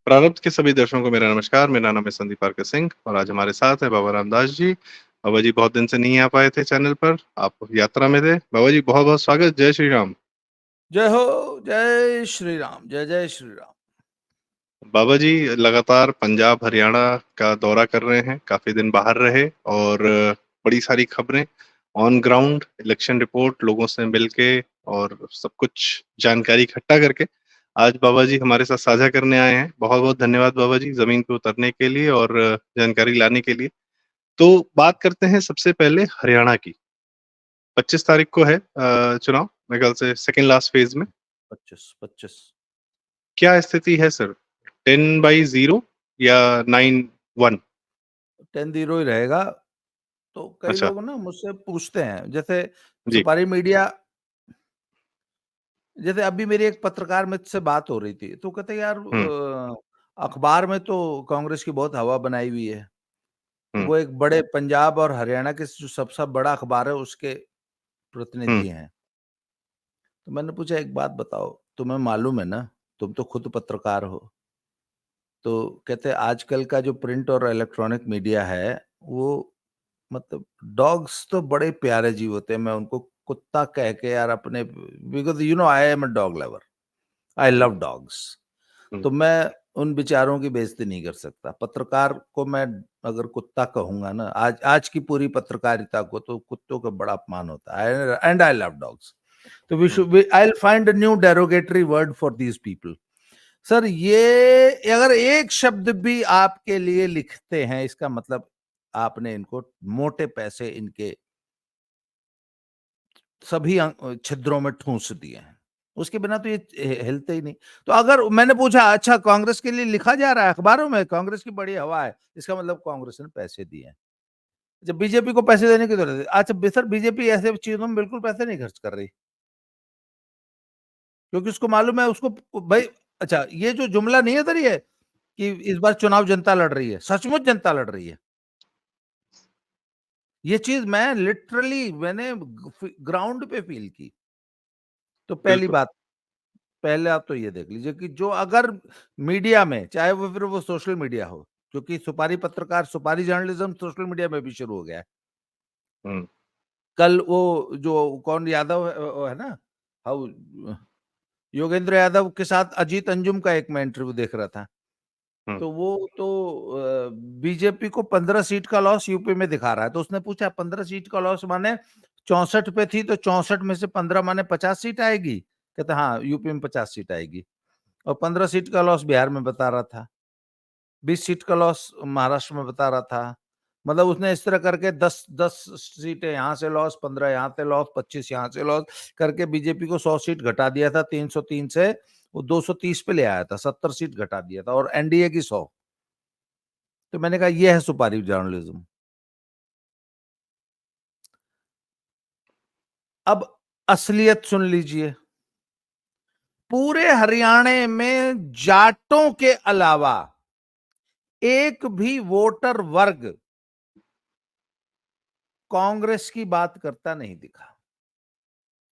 प्रारब्ध के सभी दर्शकों को मेरा नमस्कार। मेरा नाम है संदीप आर के सिंह और आज हमारे साथ है बाबा रामदास जी। बाबा जी बहुत दिन से नहीं आ पाए थे चैनल पर, आप यात्रा में थे। बाबा जी बहुत बहुत स्वागत। जय श्री राम। जय हो, जय श्री राम, जय जय श्री राम। बाबा जी लगातार पंजाब हरियाणा का दौरा कर रहे हैं, काफी दिन बाहर रहे और बड़ी सारी खबरें ऑन ग्राउंड, इलेक्शन रिपोर्ट, लोगों से मिलके और सब कुछ जानकारी इकट्ठा करके आज बाबा जी हमारे साथ साझा करने आए हैं। बहुत बहुत धन्यवाद बाबा जी जमीन पे उतरने के लिए और जानकारी लाने के लिए। तो बात करते हैं सबसे पहले हरियाणा की। 25 तारीख को है चुनाव, मेरे ख्याल से सेकेंड लास्ट फेज में। 25 क्या स्थिति है सर? 10/0 या 9-1? 10-0 ही रहेगा। तो कई अच्छा। लोग ना मुझसे पूछते हैं, जैसे जी। सुपारी मीडिया, जैसे अभी मेरी एक पत्रकार मित्र से बात हो रही थी, तो कहते यार हम्म। अखबार में तो कांग्रेस की बहुत हवा बनाई हुई है। हम्म। वो एक बड़े पंजाब और हरियाणा के जो सबसे बड़ा अखबार है उसके हम्म। प्रतिनिधि हैं। तो मैंने पूछा, एक बात बताओ, तुम्हें मालूम है ना, तुम तो खुद पत्रकार हो। तो कहते आजकल का जो प्रिंट और इलेक्ट्रॉनिक मीडिया है, वो मतलब डॉग्स तो बड़े प्यारे जीव होते हैं। मैं उनको कुत्ता कह के यार अपने, because I am a dog lover, I love dogs. Hmm. तो मैं उन बेचारों की बेइज्जती नहीं कर सकता। पत्रकार को मैं अगर कुत्ता कहूंगा ना, आज आज की पूरी पत्रकारिता को, तो कुत्तों का बड़ा अपमान होता है। And I love dogs. तो we hmm. Should, I will find a new derogatory word for these people. Sir, ये अगर एक शब्द भी आपके लिए लिखते हैं, इसका मतलब आपने इनको मोटे पैसे इनके सभी छिद्रों में ठूंस दिए हैं। उसके बिना तो ये हिलते ही नहीं। तो अगर मैंने पूछा, अच्छा कांग्रेस के लिए लिखा जा रहा है अखबारों में कांग्रेस की बड़ी हवा है, इसका मतलब कांग्रेस ने पैसे दिए हैं। जब बीजेपी को पैसे देने की जरूरत है, अच्छा सर बीजेपी ऐसे चीजों में बिल्कुल पैसे नहीं खर्च कर रही, क्योंकि उसको मालूम है उसको भाई। अच्छा, ये जो जुमला नहीं है सर, ये कि इस बार चुनाव जनता लड़ रही है, सचमुच जनता लड़ रही है। ये चीज मैं लिटरली मैंने ग्राउंड पे फील की। तो पहली बिल्कुल। बात, पहले आप तो ये देख लीजिए कि जो अगर मीडिया में, चाहे वो फिर वो सोशल मीडिया हो, क्योंकि सुपारी पत्रकार, सुपारी जर्नलिज्म सोशल मीडिया में भी शुरू हो गया है। हम्म। कल वो जो कौन यादव है, वो है ना, हाउ, योगेंद्र यादव के साथ अजीत अंजुम का एक मैं इंटरव्यू देख रहा था। हम्म। तो वो तो बीजेपी को 15 सीट का लॉस यूपी में दिखा रहा है। तो उसने पूछा 15 सीट का लॉस माने 64 पे थी, तो 64 में से 15 माने 50 सीट आएगी। कहते हाँ, यूपी में 50 सीट आएगी। और 15 सीट का लॉस बिहार में बता रहा था, 20 सीट का लॉस महाराष्ट्र में बता रहा था। मतलब उसने इस तरह करके 10 सीटें यहाँ से लॉस, 15 यहाँ से लॉस, 25 यहाँ से लॉस करके बीजेपी को 100 सीट घटा दिया था। 303 से वो 230 पे ले आया था, 70 सीट घटा दिया था, और एनडीए की 100। तो मैंने कहा ये है सुपारी जर्नलिज्म। अब असलियत सुन लीजिए। पूरे हरियाणा में जाटों के अलावा एक भी वोटर वर्ग कांग्रेस की बात करता नहीं दिखा।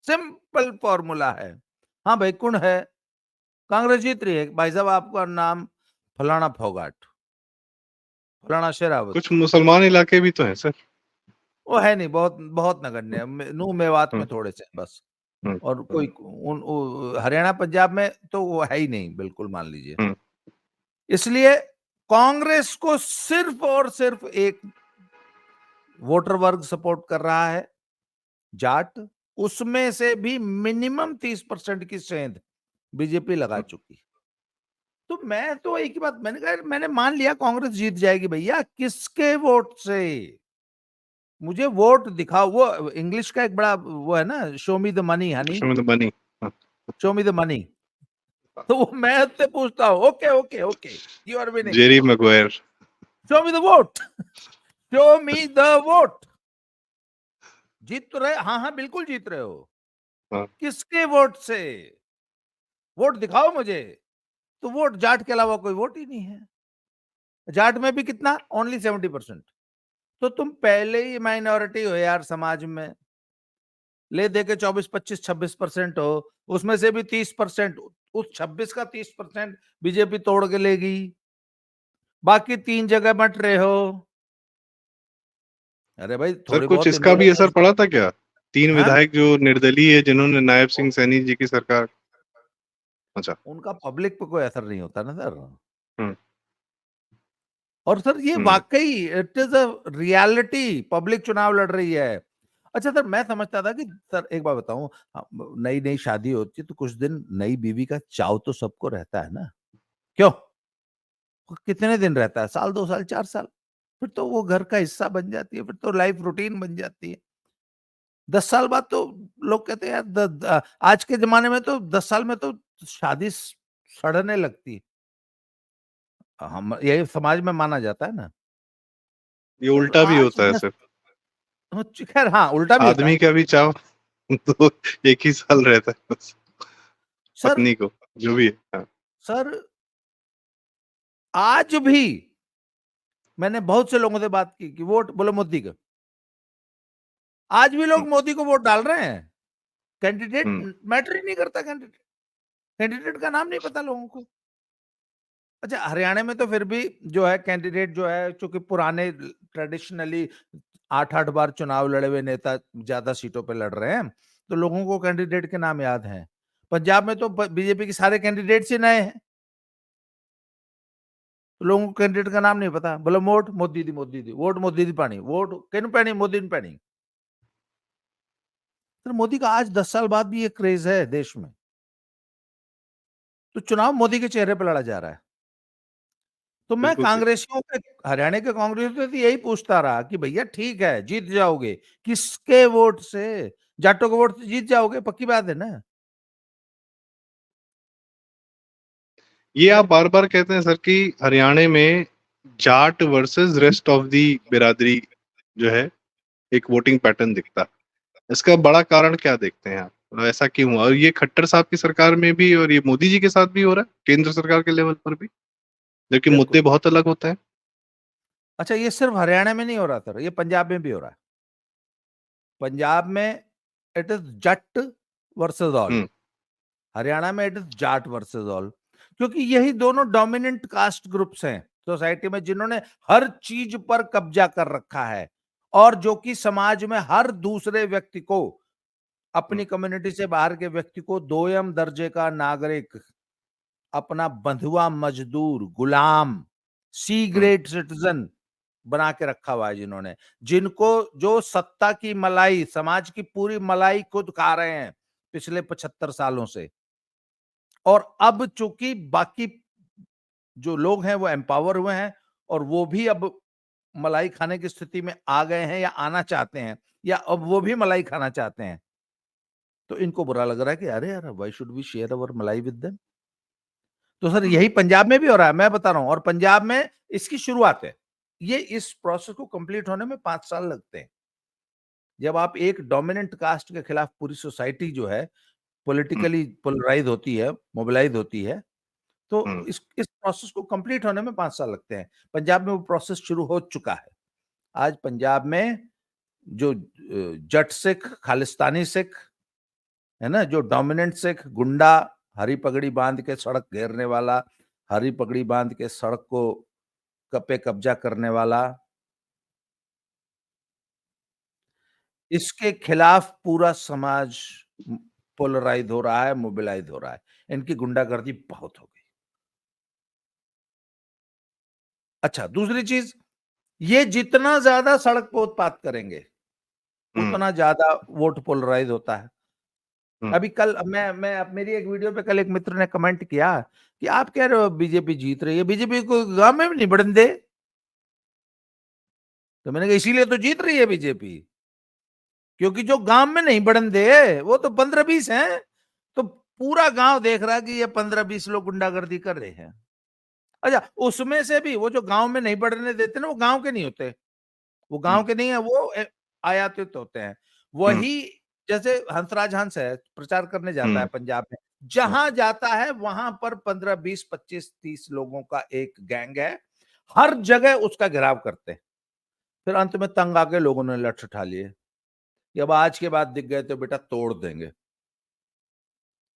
सिंपल फॉर्मूला है। हाँ भाई, कुण है, कांग्रेस जीत रही है, भाई साहब आपका नाम फलाना फोगाट, फलाना शेरावत, कुछ मुसलमान इलाके भी तो हैं सर। वो है नहीं, बहुत बहुत नगण्य है। नूह मेवात में हम्म। थोड़े से बस। हम्म। और कोई हरियाणा पंजाब में तो वो है ही नहीं, बिल्कुल मान लीजिए। हम्म। इसलिए कांग्रेस को सिर्फ और सिर्फ एक वोटर वर्ग सपोर्ट कर रहा है, जाट। उसमें से भी मिनिमम 30% की सेंध बीजेपी लगा हम्म। चुकी। तो मैं तो एक ही बात मैंने कहा, मैंने मान लिया कांग्रेस जीत जाएगी, भैया किसके वोट से? मुझे वोट दिखाओ। वो इंग्लिश का एक बड़ा वो है ना, show me the money honey, में तो बनी। हाँ। Show me the money. तो वो मैं उससे पूछता हूँ, okay okay okay, you are winning, Jerry Maguire. Show me the vote, show me the vote. जीत तो रहे, हाँ हाँ बिल्कुल जीत रहे हो। हाँ। किसके वोट से? वोट दिखाओ मुझे। तो वोट जाट के अलावा कोई वोट ही नहीं है। जाट में भी कितना, ओनली 70%। तो तुम पहले ही माइनॉरिटी हो यार समाज में, ले दे के 24, 25, 26% हो, उसमें से भी 30%। उस 26 का 30% बीजेपी तोड़ के लेगी, बाकी 3 जगह बंट रहे हो। अरे भाई सर थोड़ी कुछ बहुत इसका भी असर इन्फ्लुएंस। पड़ा था क्या? 3 हाँ, विधायक जो निर्दलीय है, जिन्होंने नायब सिंह सैनी जी की सरकार। अच्छा। उनका पब्लिक पे कोई असर नहीं होता ना सर। हुँ, और सर ये हुँ, वाकई it is a reality, public चुनाव लड़ रही है। अच्छा सर, मैं समझता था कि सर एक बात बताऊं, नई नई शादी होती है तो कुछ दिन नई बीवी का चाव तो सबको रहता है ना, क्यों? वो कितने दिन रहता है, साल 2 साल 4 साल, फिर तो वो घर का हिस्सा बन जाती है, फिर तो लाइफ रूटीन बन जाती है। 10 साल बाद तो लोग कहते हैं यार आज के जमाने में तो 10 साल में तो शादी सड़ने लगती है। हम यही समाज में माना जाता है ना। ये तो उल्टा भी आज होता है दस सर। खैर हाँ, उल्टा भी होता आदमी है का भी चाव तो 1 ही साल रहता है बस, सर। पत्नी को, जो भी है। हाँ, सर आज भी मैंने बहुत से लोगों से बात की कि वोट बोले मोदी का, आज भी हुँ, लोग मोदी को वोट डाल रहे हैं। कैंडिडेट हुँ, मैटर ही नहीं करता, कैंडिडेट कैंडिडेट का नाम नहीं पता लोगों को। अच्छा, हरियाणा में तो फिर भी जो है कैंडिडेट जो है, चूंकि पुराने ट्रेडिशनली 8-8 बार चुनाव लड़े हुए नेता ज्यादा सीटों पे लड़ रहे हैं, तो लोगों को कैंडिडेट के नाम याद हैं। पंजाब में तो बीजेपी के सारे कैंडिडेट्स ही नए हैं, तो लोगों को कैंडिडेट का नाम नहीं पता। बोले वोट मोदी दी वोट मोदी दी पानी वोट किन पैनी मोदी ने पैनी। तो मोदी का आज 10 साल बाद भी ये क्रेज है देश में, तो चुनाव मोदी के चेहरे पर लड़ा जा रहा है। तो मैं बिल्कुल सही। कांग्रेसियों के, हरियाणा के कांग्रेसियों से यही पूछता रहा कि भैया ठीक है जीत जाओगे, किसके वोट से? जाटों के वोट से जीत जाओगे, पक्की बात है ना। ये आप बार-बार कहते हैं सर कि हरियाणा में Jat versus rest of the बिरादरी जो है, एक वोटिंग पैटर्न दिखता है। इसका बड़ा कारण क्या देखते हैं आप? मतलब ऐसा क्यों हुआ? और ये खट्टर साहब की सरकार में भी और ये मोदी जी के साथ भी हो रहा है, केंद्र सरकार के लेवल पर भी, जबकि बिल्कुल। मुद्दे बहुत अलग होते हैं। अच्छा, ये सिर्फ हरियाणा में नहीं हो रहा था, ये पंजाब में भी हो रहा है। पंजाब में it is Jatt versus all, हुँ, हरियाणा में it is Jat versus all, क्योंकि यही दोनों डोमिनेंट कास्ट ग्रुप्स हैं सोसाइटी में, जिन्होंने हर चीज पर कब्जा कर रखा है, और जो कि समाज में हर दूसरे व्यक्ति को, हुँ, अपनी कम्युनिटी से बाहर के व्यक्ति को दोयम दर्जे का नागरिक, अपना बंधुआ मजदूर, गुलाम, सी हुँ, ग्रेड सिटीजन बना के रखा हुआ है, जिन्होंने, जिनको, जो सत्ता की मलाई, समाज की पूरी मलाई खुद खा रहे हैं पिछले 75 सालों से। और अब चूंकि बाकी जो लोग हैं वो एम्पावर हुए हैं, और वो भी अब मलाई खाने की स्थिति में आ गए हैं, या आना चाहते हैं, या अब वो भी मलाई खाना चाहते हैं, तो इनको बुरा लग रहा है कि अरे यार, why should we share our malai with them. तो सर हुँ, यही पंजाब में भी हो रहा है, मैं बता रहा हूं, और पंजाब में इसकी शुरुआत है। ये इस प्रोसेस को कंप्लीट होने में 5 साल लगते हैं। जब आप एक डोमिनेंट कास्ट के खिलाफ पूरी सोसाइटी जो है हुँ, पॉलिटिकली पोलराइज होती है, मोबिलाइज होती है, तो हुँ, इस प्रोसेस को कंप्लीट होने में 5 साल लगते हैं। पंजाब में वो प्रोसेस शुरू हो चुका है। आज पंजाब में जो जट सिख, खालिस्तानी सिख है ना, जो डोमिनेंट सिख गुंडा, हरी पगड़ी बांध के सड़क घेरने वाला, हरी पगड़ी बांध के सड़क को पे कब्जा करने वाला, इसके खिलाफ पूरा समाज पोलराइज हो रहा है, मोबिलाइज हो रहा है। इनकी गुंडागर्दी बहुत हो गई। अच्छा, दूसरी चीज, ये जितना ज्यादा सड़क पे उत्पात करेंगे, हुँ, उतना ज्यादा वोट पोलराइज होता है। हुँ, अभी कल मैं मेरी एक वीडियो पे कल एक मित्र ने कमेंट किया कि आप कह रहे हो बीजेपी जीत रही है, बीजेपी को गांव में भी नहीं बढ़ने दे। तो मैंने कहा इसीलिए तो जीत रही है बीजेपी, क्योंकि जो गांव में नहीं बढ़न दे वो तो 15-20 हैं, तो पूरा गांव देख रहा है कि ये 15-20 लोग गुंडागर्दी कर रहे हैं। अच्छा, उसमें से भी वो जो गांव में नहीं बढ़ने देते ना, वो गांव के नहीं होते, वो हुँ, गांव के नहीं है, वो आयातित होते हैं। हुँ, वही, जैसे हंसराज हंस है, प्रचार करने जाता है हुँ, पंजाब में, हुँ, जहां जाता है वहां पर 15-20-25-30 लोगों का एक गैंग है, हर जगह उसका घेराव करते हैं। फिर अंत में तंग आके लोगों ने लठ उठा लिए कि अब आज के बाद दिख गए तो बेटा तोड़ देंगे।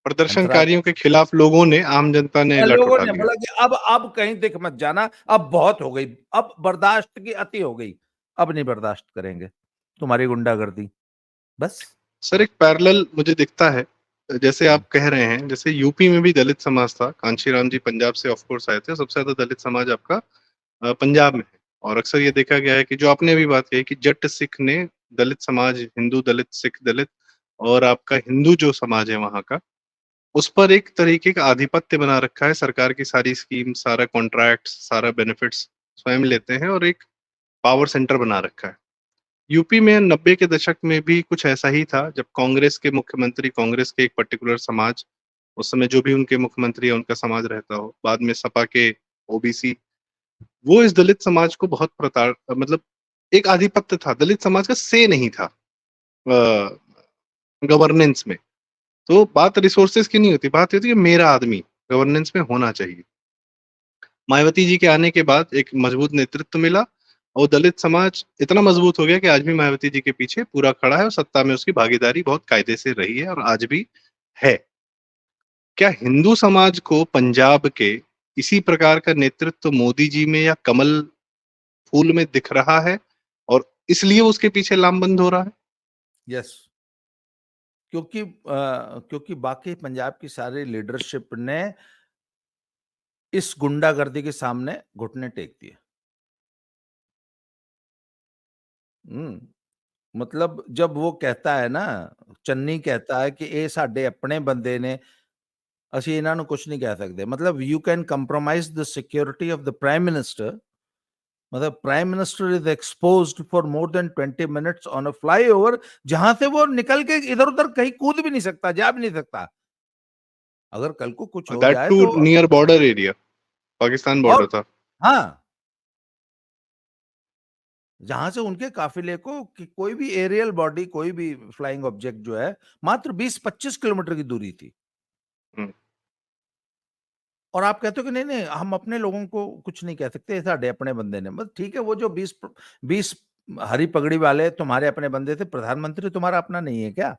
हंसराज प्रदर्शनकारियों के खिलाफ लोगों ने, आम जनता ने लठ लोगों उठा ने लिया। बोला कि अब कहीं दिख मत जाना, अब बहुत हो गई, अब बर्दाश्त की अति हो गई, अब नहीं बर्दाश्त करेंगे तुम्हारी गुंडागर्दी, बस। सर एक पैरेलल मुझे दिखता है, जैसे हम्म, आप कह रहे हैं, जैसे यूपी में भी दलित समाज था, कांशीराम जी पंजाब से ऑफ कोर्स आए थे, सबसे ज्यादा दलित समाज आपका पंजाब में है। और अक्सर ये देखा गया है कि जो आपने अभी बात कही कि जट सिख ने दलित समाज, हिंदू दलित, सिख दलित और आपका हिंदू जो समाज है वहां का, उस पर एक तरीके का आधिपत्य बना रखा है। सरकार की सारी स्कीम, सारा कॉन्ट्रैक्ट, सारा बेनिफिट्स स्वयं लेते हैं और एक पावर सेंटर बना रखा है। यूपी में 90 के दशक में भी कुछ ऐसा ही था, जब कांग्रेस के मुख्यमंत्री, कांग्रेस के एक पर्टिकुलर समाज, उस समय जो भी उनके मुख्यमंत्री है उनका समाज रहता हो, बाद में सपा के ओबीसी, वो इस दलित समाज को बहुत मतलब एक आधिपत्य था, दलित समाज का से नहीं था गवर्नेंस में। तो बात रिसोर्सेज की नहीं होती, बात ये होती है कि मेरा आदमी गवर्नेंस में होना चाहिए। मायावती जी के आने के बाद एक मजबूत नेतृत्व मिला और दलित समाज इतना मजबूत हो गया कि आज भी मायावती जी के पीछे पूरा खड़ा है और सत्ता में उसकी भागीदारी बहुत कायदे से रही है और आज भी है। क्या हिंदू समाज को पंजाब के इसी प्रकार का नेतृत्व मोदी जी में या कमल फूल में दिख रहा है और इसलिए उसके पीछे लामबंद हो रहा है? यस, क्योंकि बाकी पंजाब की सारी लीडरशिप ने इस गुंडागर्दी के सामने घुटने टेक दिए। मतलब जब वो कहता है ना, चन्नी कहता है कि ये साडे अपने बंदे ने, ਅਸੀਂ ਇਹਨਾਂ ਨੂੰ ਕੁਝ नहीं कह सकते, मतलब you can compromise the security of the prime minister, मतलब prime minister is exposed for more than 20 minutes on a flyover, जहां से वो निकल के इधर उधर कहीं कूद भी नहीं सकता, जा भी नहीं सकता। अगर कल को कुछ हो दैट जाए टू तो, नियर बॉर्डर एरिया, पाकिस्तान और बॉर्डर था। हाँ, जहां से उनके काफिले को कोई भी एरियल बॉडी, कोई भी फ्लाइंग ऑब्जेक्ट जो है, मात्र 20-25 किलोमीटर की दूरी थी। हम्म, और आप कहते हो कि नहीं नहीं हम अपने लोगों को कुछ नहीं कह सकते, साढ़े अपने बंदे ने, बस ठीक है, वो जो 20 हरी पगड़ी वाले तुम्हारे अपने बंदे थे, प्रधानमंत्री तुम्हारा अपना नहीं है क्या?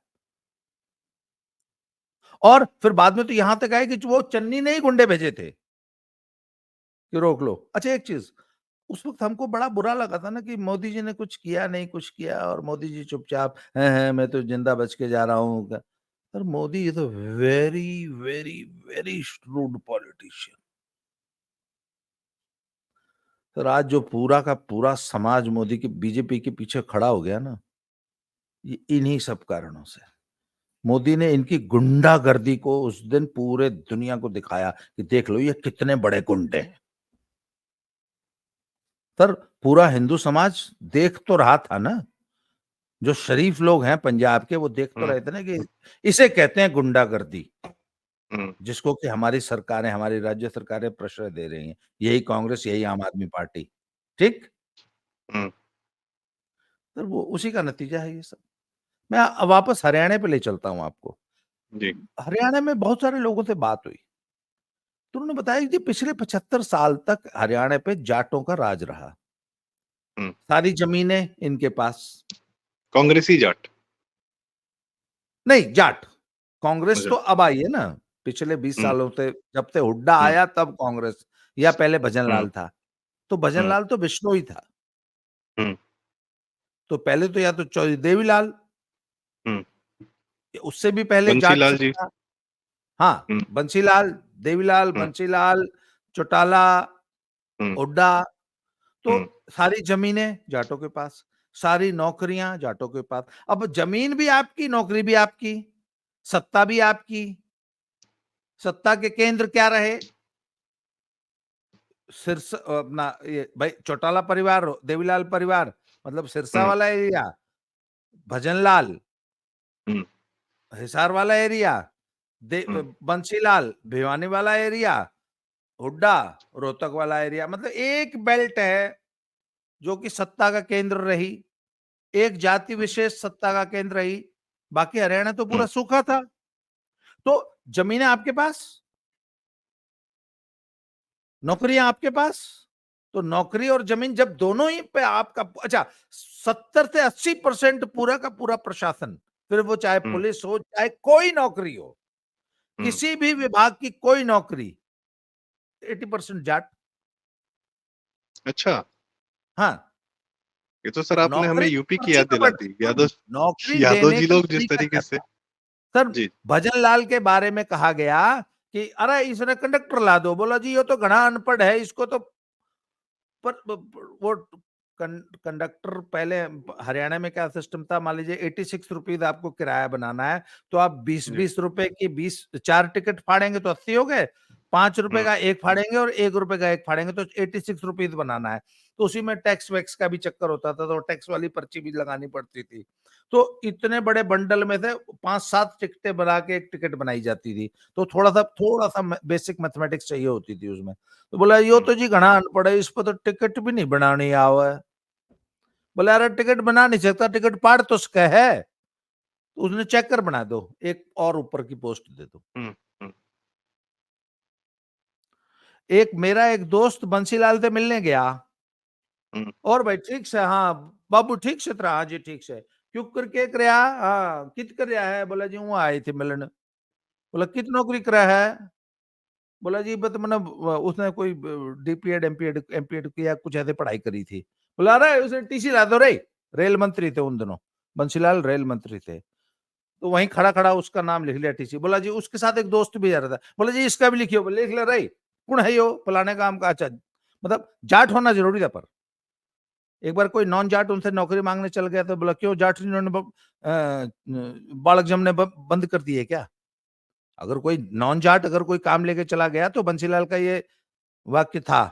और फिर बाद में तो यहां तक आए कि वो चन्नी ने ही गुंडे भेजे थे कि रोक लो। अच्छा एक चीज, उस वक्त हमको बड़ा बुरा लगा था ना कि मोदी जी ने कुछ किया नहीं, कुछ किया, और मोदी जी चुपचाप है मैं तो जिंदा बच के जा रहा हूँ। पर Modi is a very very very shrewd politician. Sir आज जो पूरा का पूरा समाज मोदी की बीजेपी के पीछे खड़ा हो गया ना, ये इन्हीं सब कारणों से। मोदी ने इनकी गुंडागर्दी को उस दिन पूरे दुनिया को दिखाया कि देख लो ये कितने बड़े गुंडे हैं। सर पूरा हिंदू समाज देख तो रहा था ना, जो शरीफ लोग हैं पंजाब के, वो देख तो हम्म, रहे थे ना कि इसे कहते हैं गुंडागर्दी, हम्म, जिसको कि हमारी सरकारें, हमारी राज्य सरकारें प्रश्रय दे रही हैं, यही कांग्रेस, यही आम आदमी पार्टी। ठीक, हम्म, सर वो उसी का नतीजा है ये सब। मैं वापस हरियाणा पे ले चलता हूं आपको। जी, हरियाणा में बहुत सारे लोगों से बात हुई, तो उन्होंने बताया कि पिछले 75 साल तक हरियाणा पे जाटों का राज रहा, हम्म, सारी जमीनें इनके पास। कांग्रेसी जाट। नहीं, जाट, कांग्रेस अच्छा। तो अब आई है ना, पिछले 20 हम्म, सालों से, जब से हुड्डा हम्म, आया तब कांग्रेस, या पहले हम्म, भजनलाल था, तो हम्म, भजनलाल तो बिश्नोई था, हम्म, तो पहले तो या तो चौधरी देवीलाल, हम्म, उससे भी पहले जाट बंसीलाल सिंह जी। था। हाँ, हम्म, बंसीलाल, देवीलाल, हम्म, बंसीलाल, चौटाला, हम्म, हुड्डा, तो हम्म, सारी जमीनें जाटों के पास, सारी नौकरियां जाटों के पास। अब जमीन भी आपकी, नौकरी भी आपकी, सत्ता भी आपकी। सत्ता के केंद्र क्या रहे? सिरसा, अपना ये भाई चौटाला परिवार, देवीलाल परिवार, मतलब सिरसा हम्म, वाला एरिया, भजनलाल हम्म, हिसार वाला एरिया, हम्म, बंसीलाल भिवानी वाला एरिया, हुड्डा रोहतक वाला एरिया, मतलब एक बेल्ट है जो कि सत्ता का केंद्र रही, एक जाति विशेष सत्ता का केंद्र रही। बाकी हरियाणा तो पूरा हम्म, सूखा था। तो जमीनें आपके पास, नौकरियां आपके पास, तो नौकरी और जमीन जब दोनों ही पे आपका, अच्छा, 70 से 80% पूरा का पूरा प्रशासन, फिर वो चाहे हम्म, पुलिस हो, चाहे कोई नौकरी हो, किसी भी विभाग की कोई नौकरी 80% जाट। अच्छा, हाँ, ये तो सर आपने हमें नौकरी यूपी की पर्ची याद पे दिला बट दी। सुन, नौकरी यादव देने जी का लोग जिस तरीका तरीके क्या से। था सर? जी। भजन लाल के बारे में कहा गया कि अरे इसने कंडक्टर ला दो, बोला जी ये तो घना अनपढ़ है, इसको तो पर वो कंडक्टर पहले हरियाणा में क्या सिस्टम था, मान लीजिए 86 रुपीज आपको किराया बनाना है, तो आप बीस जी। 20 रुपए की 4 टिकट फाड़ेंगे तो 80 हो गए, 5 रुपए हुँ, का एक फाड़ेंगे और 1 रुपए का एक फाड़ेंगे तो 86 रुपीज बनाना है। तो उसी में टैक्स वैक्स का भी चक्कर होता था, तो टैक्स वाली पर्ची भी लगानी पड़ती थी। तो इतने बड़े बंडल में से 5-7 टिकटें बना के एक टिकट बनाई जाती थी। तो थोड़ा सा बेसिक मैथमेटिक्स चाहिए होती थी उसमें। तो बोला यो हुँ, तो जी घना अनपढ़ है, इसको तो टिकट भी नहीं बनानी आवे। बोला अरे टिकट बना नहीं सकता, टिकट पाड़ तो सके है। तो उसने चेकर बना दो, एक और ऊपर की पोस्ट दे दो। हुँ, हुँ, एक मेरा एक दोस्त बंसीलाल से मिलने गया, हुँ, और भाई ठीक से, हाँ बाबू ठीक से तरह, हाँ जी ठीक से, क्यों करके करया, हाँ कित कर रहा है, बोला जी वहां आए थे मिलन। बोला कित नौकरी करा है, बोला जी बत मैंने उसने कोई डीपीएड एमपीएड एमपीएड किया कुछ ऐसे पढ़ाई करी थी। बोला अरे उसने टीसी ला दो रे। रेल मंत्री थे उन दिनों, बंसीलाल रेल मंत्री थे। तो वहीं खड़ा खड़ा उसका नाम लिख लिया टीसी। बोला जी उसके साथ एक दोस्त भी जा रहा था, बोला जी इसका भी लिखियो, बोले लिख ले रे, कौन है यो फलाने काम का, अच्छा मतलब जाट होना जरूरी था। पर एक बार कोई नॉन जाट उनसे नौकरी मांगने चल गया, तो बोला क्यों जाट इन्होंने बालक जमने बंद कर दिए क्या? अगर कोई नॉन जाट अगर कोई काम लेके चला गया, तो बंसीलाल का ये वाक्य था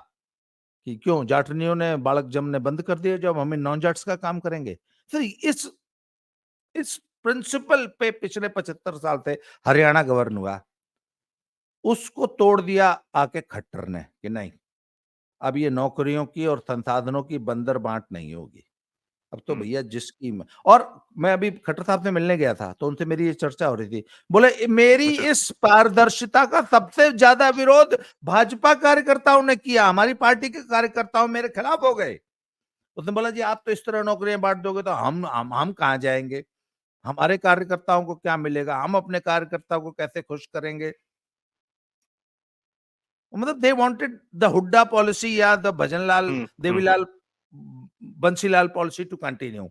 कि क्यों जाटनियों ने बालक जमने बंद कर दिए, जब हमें नॉन जाट्स का काम करेंगे। तो इस प्रिंसिपल पे पिछले 75 साल से हरियाणा गवर्न हुआ। उसको तोड़ दिया आके खट्टर ने कि नहीं, अब ये नौकरियों की और संसाधनों की बंदर बांट नहीं होगी। अब तो हुँ, भैया जिसकी और मैं अभी खट्टर साहब से मिलने गया था, तो उनसे मेरी ये चर्चा हो रही थी। बोले मेरी अच्छा। इस पारदर्शिता का सबसे ज्यादा विरोध भाजपा कार्यकर्ताओं ने किया, हमारी पार्टी के कार्यकर्ताओं मेरे खिलाफ हो गए। उसने बोला जी आप तो इस तरह नौकरियां बांट दोगे तो हम कहाँ जाएंगे, हमारे कार्यकर्ताओं को क्या मिलेगा, हम अपने कार्यकर्ताओं को कैसे खुश करेंगे। मतलब they wanted the Hooda policy या the Bhajanlal hmm, hmm, Devilal Bansilal policy to continue,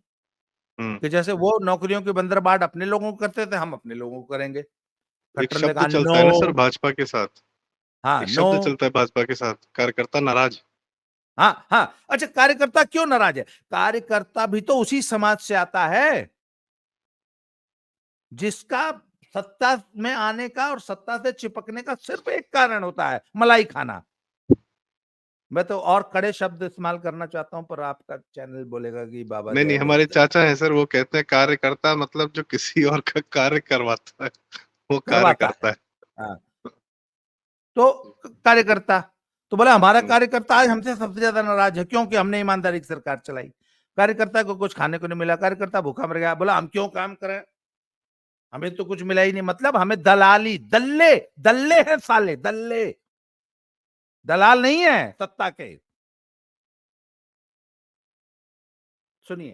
hmm. कि जैसे वो नौकरियों की बंदरबाट अपने लोगों को करते थे, हम अपने लोगों को करेंगे। एक खट्टर ने शब्द कहा चलता नो। है ना सर भाजपा के साथ, हाँ एक नो। शब्द चलता है भाजपा के साथ, कार्यकर्ता नाराज़। हाँ हाँ, अच्छा कार्यकर्ता क्यों नाराज है? कार्यकर्ता भी तो उसी समाज से आता है जिसका सत्ता में आने का और सत्ता से चिपकने का सिर्फ एक कारण होता है, मलाई खाना। मैं तो और कड़े शब्द इस्तेमाल करना चाहता हूं, पर आपका चैनल बोलेगा कि बाबा नहीं, नहीं, जय हमारे बोलते चाचा हैं सर, वो कहते हैं कार्यकर्ता मतलब जो किसी और का कार्य करवाता है, वो करवाता कार्यकर्ता है। है। हाँ, तो कार्यकर्ता, तो बोला हमारा हुँ, कार्यकर्ता आज हमसे सबसे ज्यादा नाराज है क्योंकि हमने ईमानदारी की सरकार चलाई। कार्यकर्ता को कुछ खाने को नहीं मिला, कार्यकर्ता भूखा मर गया। बोला हम क्यों काम करें, हमें तो कुछ मिला ही नहीं, मतलब हमें दलाली, दल्ले, दल्ले हैं साले, दल्ले, दलाल नहीं है सत्ता के। सुनिए,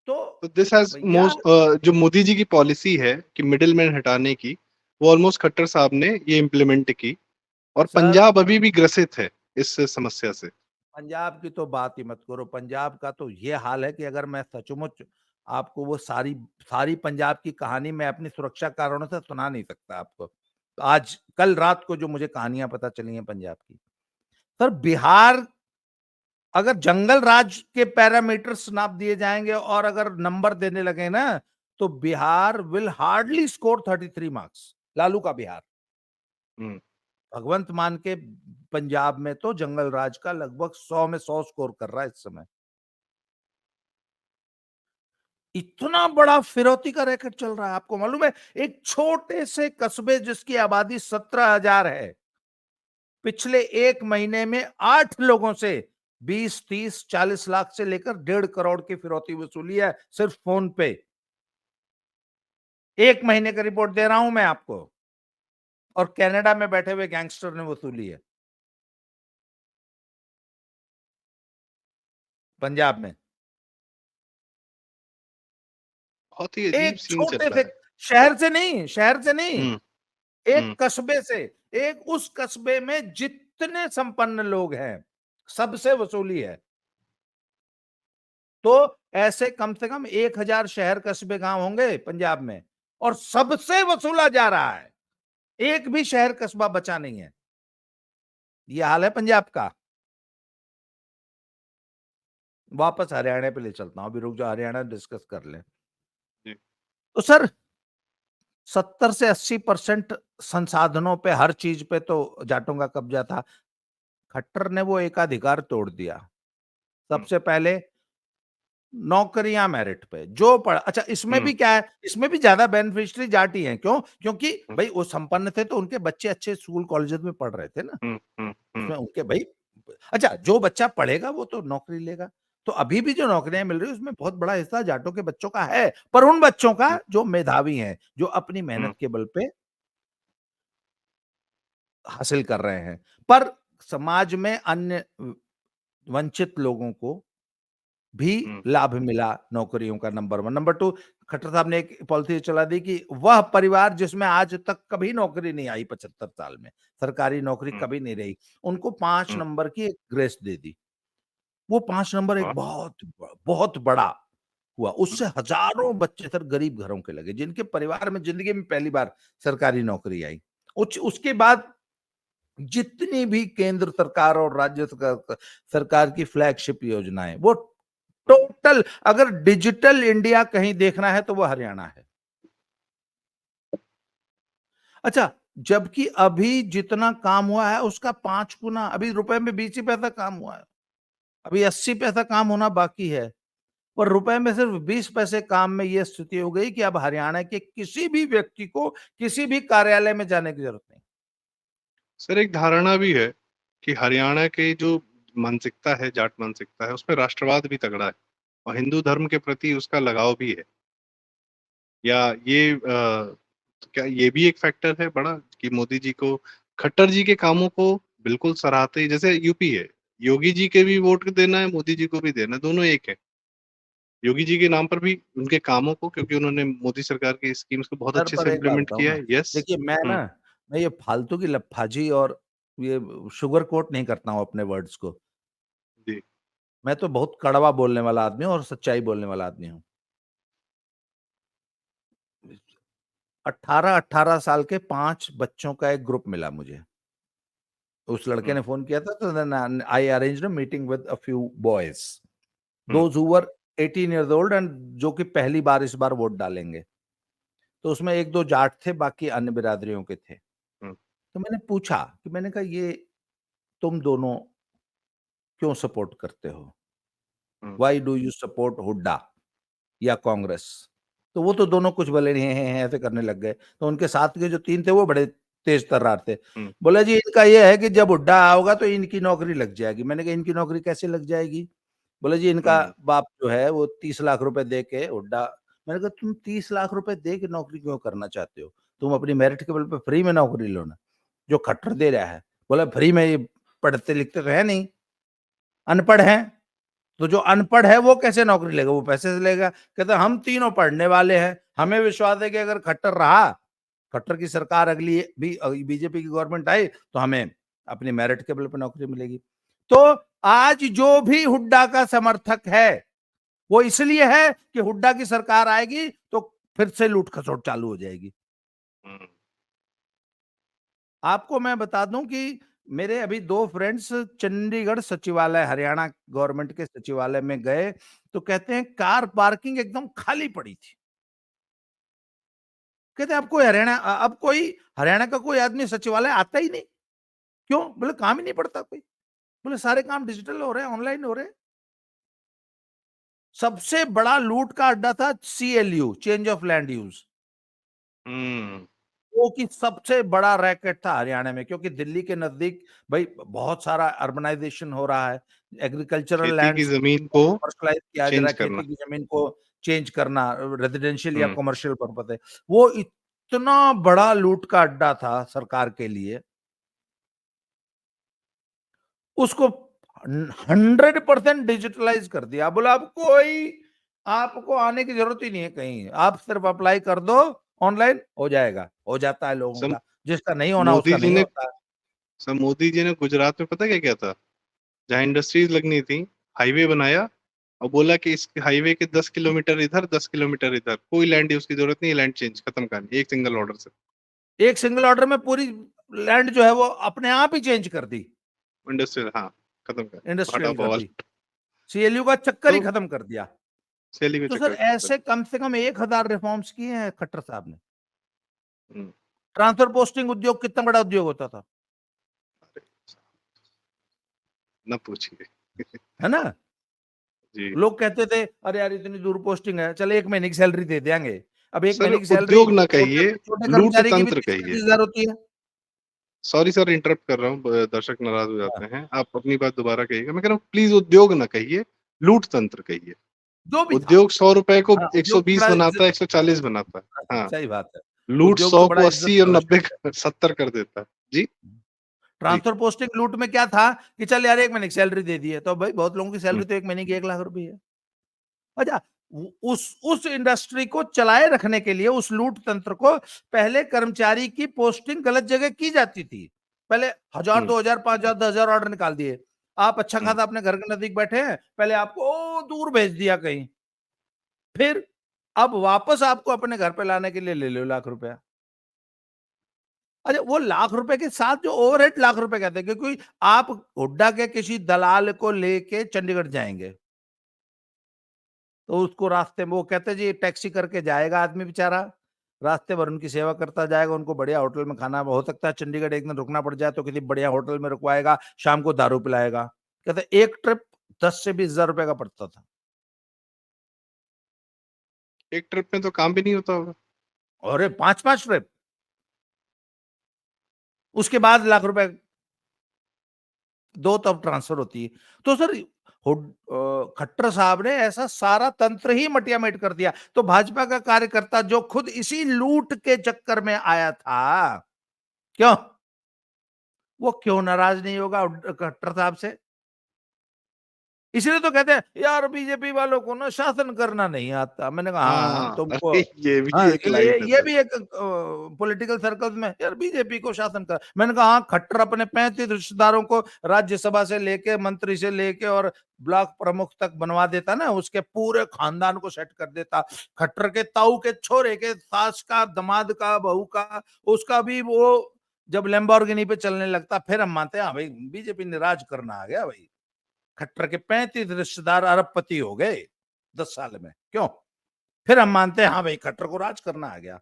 तो तो दिस हैज़ भैया जो मोदी जी की पॉलिसी है कि मिडलमैन हटाने की, वो ऑलमोस्ट खट्टर साहब ने ये इम्प्लीमेंट की और सर पंजाब अभी भी ग्रसित है इस समस्या से। पंजाब की तो बात ही मत करो। पंजाब का तो ये हाल है कि अगर मैं सचमुच आपको वो सारी सारी पंजाब की कहानी मैं अपनी सुरक्षा कारणों से सुना नहीं सकता आपको। आज कल रात को जो मुझे कहानियां पता चली हैं पंजाब की, सर बिहार अगर जंगल राज के पैरामीटर्स नाप दिए जाएंगे और अगर नंबर देने लगे ना, तो Bihar will hardly score 33 marks, Lalu का बिहार। हुँ, भगवंत मान के पंजाब में तो जंगल राज का लगभग 100 में 100 स्कोर कर रहा है इस समय। इतना बड़ा फिरौती का रैकेट चल रहा है, आपको मालूम है? एक छोटे से कस्बे जिसकी आबादी 17,000 है, पिछले एक महीने में 8 लोगों से 20, 30, 40 लाख से लेकर 1.5 करोड़ की फिरौती वसूली है सिर्फ फोन पे। एक महीने का रिपोर्ट दे रहा हूं मैं आपको, और कनाडा में बैठे हुए गैंगस्टर ने वसूली है पंजाब में। बहुत ही अजीब एक सीन चल छोटे रहा से है। शहर से नहीं, शहर से नहीं, हुँ, एक कस्बे से, एक उस कस्बे में जितने संपन्न लोग हैं, सबसे वसूली है। तो ऐसे कम से कम 1000 शहर कस्बे गांव होंगे पंजाब में, और सबसे वसूला जा रहा है। एक भी शहर कस्बा बचा नहीं है। ये हाल है पंजाब का। वापस हरियाणा पे ले चलता हूं, अभी रुक जाओ, हरियाणा डिस्कस कर लें। जी। तो सर 70 से 80% संसाधनों पे, हर चीज पे तो जाटों का कब्जा था। खट्टर ने वो एकाधिकार तोड़ दिया। सबसे पहले नौकरियां मेरिट पे, जो पढ़ा, अच्छा इसमें भी क्या है, इसमें भी ज्यादा बेनिफिशियरी जाट ही है। क्यों? क्योंकि भाई वो संपन्न थे तो उनके बच्चे अच्छे स्कूल कॉलेजेस में पढ़ रहे थे ना, उसमें उनके भाई, अच्छा जो बच्चा पढ़ेगा वो तो नौकरी लेगा। तो अभी भी जो नौकरियां मिल रही है उसमें बहुत बड़ा हिस्सा जाटों के बच्चों का है, पर उन बच्चों का जो मेधावी हैं, जो अपनी मेहनत के बल पे हासिल कर रहे हैं। पर समाज में अन्य वंचित लोगों को भी लाभ मिला नौकरियों का। नंबर 1। नंबर 2, खट्टर साहब ने एक पॉलिसी चला दी कि वह परिवार जिसमें आज तक कभी नौकरी नहीं आई, 75 साल में सरकारी नौकरी कभी नहीं रही, उनको 5 नंबर की एक ग्रेस दे दी। वो 5 नंबर एक बहुत बड़ा हुआ। उससे हजारों बच्चे सर गरीब घरों के लगे, जिनके परिवार में जिंदगी में पहली बार सरकारी नौकरी आई। उसके बाद जितनी भी केंद्र सरकार और राज्य सरकार की फ्लैगशिप योजनाएं, वो टोटल, अगर डिजिटल इंडिया कहीं देखना है तो वो हरियाणा है। अच्छा, जबकि अभी जितना काम हुआ है उसका 5 गुना, अभी रुपए में 20 ही पैसा काम हुआ है, अभी 80 पैसा काम होना बाकी है, पर रुपए में सिर्फ 20 पैसे काम में ये स्थिति हो गई कि अब हरियाणा के किसी भी व्यक्ति को किसी भी कार्यालय में जाने की जरूरत नहीं। सर एक धारणा भी है कि हरियाणा की जो मानसिकता है, जाट मानसिकता है, उसमें राष्ट्रवाद भी तगड़ा है और हिंदू धर्म के प्रति उसका लगाव भी है। या ये क्या ये भी एक फैक्टर है बड़ा कि मोदी जी को, खट्टर जी के कामों को बिल्कुल सराहते ही, जैसे यूपी है, योगी जी के भी वोट देना है, मोदी जी को भी देना है, दोनों एक है। योगी जी के नाम पर भी उनके कामों को, क्योंकि उन्होंने मोदी सरकार की स्कीम्स को बहुत सर अच्छे पर से एक बात इम्प्लीमेंट बताऊं किया मैं, है। यस। देखिए मैं ये फालतू की लफाजी और ये शुगर कोट नहीं करता हूं अपने वर्ड्स को। जी। मैं तो बहुत कड़वा बोलने वाला आदमी हूं और सच्चाई बोलने वाला आदमी हूं। 18-18 साल के 5 बच्चों का एक ग्रुप मिला मुझे। उस लड़के ने फोन किया था, तो I arranged a meeting with a few boys, those who were 18 years old and जो कि पहली बार इस बार वोट डालेंगे। तो उसमें 1-2 जाट थे, बाकी अन्य बिरादरियों के थे। तो मैंने पूछा कि, मैंने कहा ये तुम दोनों क्यों सपोर्ट करते हो? Why do you support Hooda या कांग्रेस? तो वो तो दोनों कुछ बोले नहीं, हैं ऐसे करने लग गए। तो उनके साथ के जो 3 थे वो बड़े तेज तर्रार थे। बोला जी इनका ये है कि जब हुड्डा आओगा तो इनकी नौकरी लग जाएगी। मैंने कहा इनकी नौकरी कैसे लग जाएगी? बोले जी इनका बाप जो है वो 30 लाख रुपए दे के हुड्डा। मैंने कहा तुम 30 लाख रुपए दे के नौकरी क्यों करना चाहते हो? तुम अपनी मेरिट के बल पे फ्री में नौकरी लो ना, जो खट्टर दे रहा है। बोला फ्री में ये पढ़ते लिखते तो है नहीं, अनपढ़ हैं, तो जो अनपढ़ है वो कैसे नौकरी लेगा? वो पैसे से लेगा। कहता हम तीनों पढ़ने वाले हैं, हमें विश्वास है कि अगर खट्टर रहा, खट्टर की सरकार अगली भी बीजेपी की गवर्नमेंट आई तो हमें अपनी मेरिट के बल पर नौकरी मिलेगी। तो आज जो भी हुड्डा का समर्थक है वो इसलिए है कि हुड्डा की सरकार आएगी तो फिर से लूट खसोट चालू हो जाएगी। आपको मैं बता दूं कि मेरे अभी 2 फ्रेंड्स चंडीगढ़ सचिवालय, हरियाणा गवर्नमेंट के सचिवालय में गए, तो कहते हैं कार पार्किंग एकदम खाली पड़ी थी। कहते हैं अब कोई हरियाणा का कोई आदमी सचिवालय आता ही नहीं। क्यों? बोले काम ही नहीं पड़ता कोई। बोले सारे काम डिजिटल हो रहे हैं, ऑनलाइन हो रहे हैं। सबसे बड़ा लूट का अड्डा था CLU, change of land use, वो की सबसे बड़ा रैकेट था हरियाणा में। क्योंकि दिल्ली के नजदीक भाई बहुत सारा अर्बनाइजेशन हो रहा है, एग्रीकल्चरल खेती की लैंड्स जमीन को कमर्शलाइज किया जा रहा चेंज है, करना। खेती की जमीन को चेंज करना रेजिडेंशियल या कमर्शियल पर्पस है। वो इतना बड़ा लूट का अड्डा था सरकार के लिए, उसको 100% डिजिटलाइज कर दिया। बोला अब कोई आपको आने की जरूरत ही नहीं है कहीं, आप सिर्फ अप्लाई कर दो, ऑनलाइन हो जाएगा, हो जाता है लोगों सम, का। जिसका नहीं होना मोदी उसका जी नहीं ने होता। सर मोदी जी ने गुजरात में पता क्या किया था? जहाँ इंडस्ट्रीज लगनी थी, हाईवे बनाया और बोला कि इस हाईवे के 10 किलोमीटर इधर, 10 किलोमीटर इधर, कोई लैंड यूज की जरूरत नहीं है, लैंड चेंज खत्म करनी, एक सिंगल ऑर्डर से। एक सिंगल ऑर्डर में पूरी लैंड जो है वो अपने आप ही चेंज कर दी, इंडस्ट्रियल, हाँ, खत्म कर, भाटा इंडस्ट्रियल कर बवाल। दी, सीएलयू का चक्कर ही तो खत्म कर दिया। सैली के तो सर चक्कर खत्म कर। ऐसे कम से कम 1000 रिफॉर्म्स किए हैं खट्टर साहब ने। हम्म, ट्रांसफर पोस्टिंग उद्योग कितना बड़ा उद्योग होता था, अरे न पूछिए। है ना? जी लोग कहते थे अरे यार इतनी दूर पोस्टिंग है, चल 1 महीने की सैलरी दे देंगे। अब 1 सर, महीने की सैलरी उद्योग ना छोटे कहिए, छोटे लूट कर्मचारी की भी तंत्र 30 कहिए। 35 हजार होती है। सॉरी सर, इंटरप्ट कर रहा हूँ, दर्शक नाराज हो हाँ, जाते हैं, आप अपनी बात दोबारा कहिएगा। मैं कह रहा हूँ प्लीज उद्योग ना कहिए, लूट तंत्र कहिए। जो भी था। उद्योग 100 रुपए को हाँ, उद्योग तो 120 बड़ा बनाता है, 140 बनाता है। हाँ, सही बात है। लूट उद्योग तो 100 बड़ा को इज्जत 80 और वाला 90 शब्द है। 70 कर देता है। जी जी। ट्रांसफर पोस्टिंग लूट में क्या था कि चल यार 1 महीने की सैलरी दे दी है, तो भाई बहुत लोगों की हम्म, सैलरी तो 1 महीने की 1 लाख रुपए है। अच्छा, उस इंडस्ट्री को चलाए रखने के लिए उस लूट तंत्र को पहले कर्मचारी की पोस्टिंग गलत जगह की जाती थी। पहले 1000 हम्म, 2000 5000 10,000 ऑर्डर निकाल दिए। आप अच्छा हम्म। खासा अपने घर के नजदीक बैठे हैं, पहले आपको दूर भेज दिया कहीं। फिर अब वापस आपको अपने घर पे लाने के लिए ले लो लाख रुपया। अच्छा, वो लाख रुपए के साथ जो ओवरहेड लाख रुपए कहते हैं, क्योंकि आप हुड्डा के किसी दलाल को लेके चंडीगढ़ जाएंगे, तो उसको रास्ते में वो कहते हैं जी टैक्सी करके जाएगा आदमी बेचारा, रास्ते भर उनकी सेवा करता जाएगा, उनको बढ़िया होटल में खाना, हो सकता है चंडीगढ़ एक दिन रुकना पड़ जाए तो किसी बढ़िया होटल में रुकवाएगा, शाम को दारू पिलाएगा। कहते एक ट्रिप 10 से 20 हजार रुपए का पड़ता था। एक ट्रिप में तो काम भी नहीं होता होगा। और 5 5 ट्रिप, उसके बाद लाख रुपए, दो तब ट्रांसफर होती है। तो सर खट्टर साहब ने ऐसा सारा तंत्र ही मटियामेट कर दिया। तो भाजपा का कार्यकर्ता जो खुद इसी लूट के चक्कर में आया था, क्यों वो क्यों नाराज नहीं होगा खट्टर साहब से? इसलिए तो कहते हैं यार बीजेपी वालों को ना शासन करना नहीं आता। मैंने कहा हाँ हाँ, तुमको, अरे ये भी हाँ एक लाइन है ये सर। भी एक पॉलिटिकल सर्कल्स में यार बीजेपी को शासन कर। मैंने कहा हाँ, खट्टर अपने 35 रिश्तेदारों को राज्यसभा से लेके मंत्री से लेके और ब्लॉक प्रमुख तक बनवा देता ना, उसके पूरे खानदान को सेट कर देता। खट्टर के ताऊ के छोरे के सास का, दामाद का, बहू का, उसका भी वो जब लैम्बोर्गिनी पे चलने लगता, फिर हम मानते हैं हाँ भाई बीजेपी ने राज करना आ गया भाई। खट्टर के 35 रिश्तेदार अरबपति हो गए 10 साल में, क्यों? फिर हम मानते हैं हाँ भाई खट्टर को राज करना आ गया।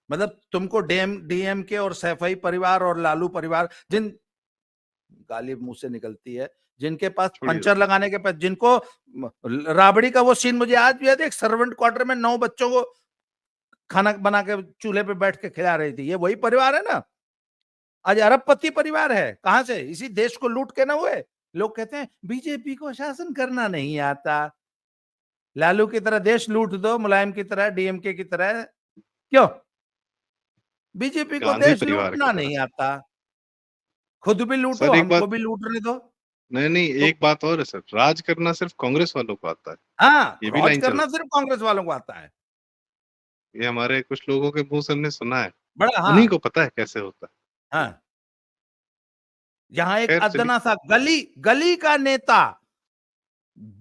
मतलब तुमको डीएमके और सैफई परिवार और लालू परिवार, जिन गाली मुंह से निकलती है, जिनके पास छोड़िए पंचर सर। लगाने के पास, जिनको राबड़ी का वो सीन मुझे आज भी याद है, एक सर्वेंट क्वार्टर में 9 बच्चों को खाना बना के चूल्हे पे बैठ के खिला रही थी, ये वही परिवार है ना। आज अरबपति परिवार है, कहां से? इसी देश को लूट के ना हुए। लोग कहते हैं बीजेपी को शासन करना नहीं आता। लालू की तरह देश लूट दो, मुलायम की तरह, डीएमके की तरह, क्यों? बीजेपी को गांधी देश परिवार की लूटना तरह। नहीं आता। खुद भी लूटो, सर एक बात, हमको भी लूटने दो। नहीं नहीं, तो एक बात और है सर, राज करना सिर्फ कांग्रेस वालों को आता है। हाँ, ये भी राज लाइन चल करना सिर्फ कांग्रेस वालों को आता है। ये हमारे कुछ लोगों के मुंह से हमने सुना है। बड़ा उन्हीं हाँ, को पता है कैसे होता है। हाँ। यहाँ एक खैर चलिए। अदना सा गली गली का नेता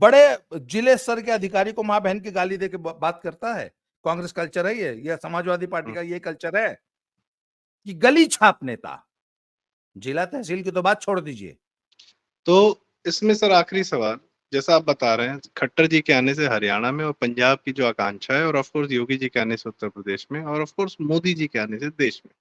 बड़े जिले स्तर के अधिकारी को मां बहन की गाली दे के बात करता है। कांग्रेस कल्चर है ये, या समाजवादी पार्टी हम्म, का ये कल्चर है कि गली छाप नेता। जिला तहसील की तो बात छोड़ दीजिए। तो इसमें सर आखिरी सवाल, जैसा आप बता रहे हैं खट्टर जी के आने से हरियाणा में और पंजाब की जो आकांक्षा है, और ऑफ कोर्स योगी जी के आने से उत्तर प्रदेश में, और ऑफ कोर्स मोदी जी के आने से देश में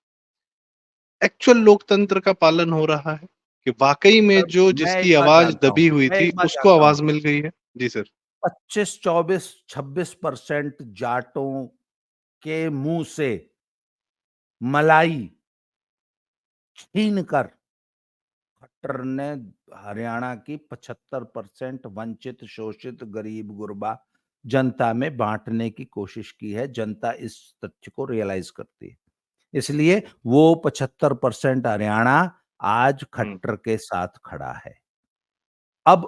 एक्चुअल लोकतंत्र का पालन हो रहा है कि वाकई में सर, जो मैं जिसकी एक बात आवाज जानता हूं, दबी हुई मैं थी एक बात उसको जानता हूं, आवाज मिल गई है। जी सर। 25 24 26% जाटों के मुंह से मलाई छीन कर खट्टर ने हरियाणा की 75% वंचित, शोषित, गरीब गुरबा जनता में बांटने की कोशिश की है। जनता इस तथ्य को रियलाइज करती है, इसलिए वो 75% हरियाणा आज हम्म, खट्टर के साथ खड़ा है। अब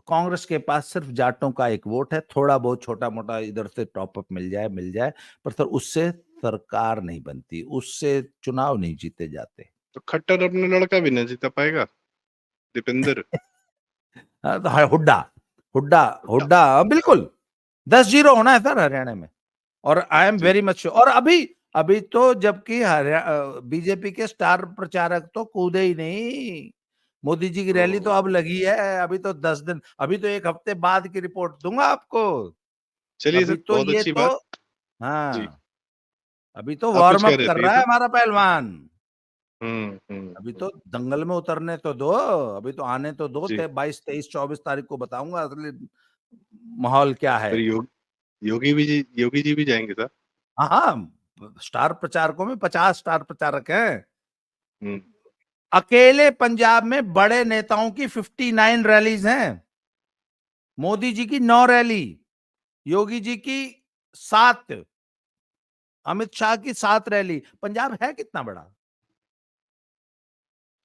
कांग्रेस के पास सिर्फ जाटों का एक वोट है, थोड़ा बहुत छोटा मोटा इधर से टॉप अप मिल जाए, पर सर उससे सरकार नहीं बनती, उससे चुनाव नहीं जीते जाते। तो खट्टर अपना लड़का भी नहीं जीता पाएगा, दीपेंद्र तो हुड्डा हुड्डा हुड्डा। हुड्डा बिल्कुल 10-0 होना है सर हरियाणा में। और आई एम जी, वेरी मच श्योर। और अभी अभी तो जबकि बीजेपी के स्टार प्रचारक तो कूदे ही नहीं। मोदी जी की रैली तो तो अब लगी है, अभी तो 10 दिन, अभी तो 1 हफ्ते बाद की रिपोर्ट दूंगा आपको। चलिए अभी सर, तो बहुत ये अच्छी तो बात। जी, हाँ, अभी तो आप कुछ वार्म कह अप रहे कर थे ये रहा है तो? हमारा पहलवान। अभी हुँ। तो दंगल में उतरने तो दो, अभी तो आने तो दो। जी, 22, 23, 24 तारीख को बताऊंगा असली माहौल क्या है। फिर योगी जी भी जाएँगे सर? हाँ, हाँ, स्टार प्रचारकों में 50 स्टार प्रचारक हैं। हुँ, अकेले पंजाब में बड़े नेताओं की 59 रैलीज हैं। मोदी जी की 9 रैली, योगी जी की 7, अमित शाह की 7 रैली। पंजाब है कितना बड़ा?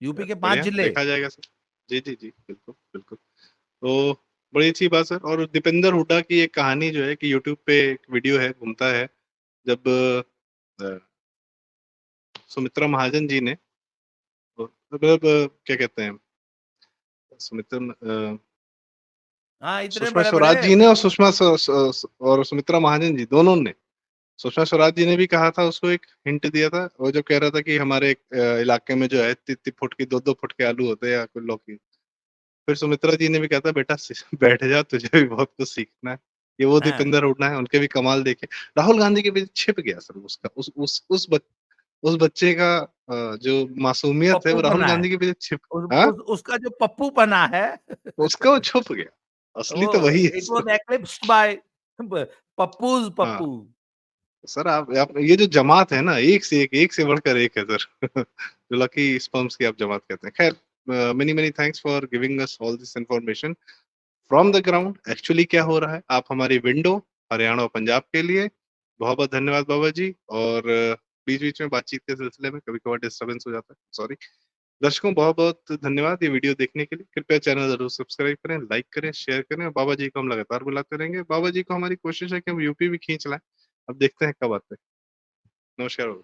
यूपी के 5 बढ़िया जिले। देखा जाएगा सर। जी, बिल्कुल, बिल्कुल। तो बड़ी अच्छी बात सर। और दीपेंद्र हुड्डा की एक कहानी जो है कि यूट्यूब पे एक वीडियो है, घूमता है, जब अ, सुमित्रा महाजन जी ने मतलब क्या कहते हैं, सुमित्रा हाँ, इतने सुषमा बड़े-बड़े। स्वराज जी ने और सुषमा और सुमित्रा महाजन जी दोनों ने, सुषमा स्वराज जी ने भी कहा था, उसको एक हिंट दिया था, वो जो कह रहा था कि हमारे इलाके में जो है 3-3 फुट की 2-2 फुट के आलू होते हैं या कोई लौकी। फिर सुमित्रा जी ने भी कहा था, बेटा बैठ जा, तुझे भी बहुत कुछ सीखना है। ये वो हाँ, दीपेंद्र हुड्डा है, उनके भी कमाल देखे। राहुल गांधी के पीछे छिप गया सर उसका, उस बच्चे का जो मासूमियत है वो राहुल पप्पूपना है। गांधी के पीछे छिप, उस हाँ, उस उसका जो पप्पूपना है उसका वो छुप गया। असली वो तो वही है इट सर। वाज़ एक्लिप्स्ड बाय पप्पूज़ हाँ। पप्पू। सर आप ये जो जमात है ना, एक से बढ़कर एक है सर। जो लकी स्पर्म्स की आप जमात कहते हैं। खैर, many thanks for giving us all this information from the ground. Actually क्या हो रहा है, आप हमारी विंडो हरियाणा और पंजाब के लिए। बहुत-बहुत धन्यवाद बाबा जी। और बीच-बीच में बातचीत के सिलसिले में कभी-कभार डिस्टर्बेंस हो जाता है, सॉरी। दर्शकों बहुत-बहुत धन्यवाद ये वीडियो देखने के लिए। कृपया चैनल ज़रूर सब्सक्राइब करें, लाइक करें, शेयर करें और बाबा जी को हम लगातार बुलाते रहेंगे। बाबा जी को हमारी कोशिश है कि हम यूपी भी खींच लाएँ। अब देखते हैं कब आते हैं। नमस्कार बाबा।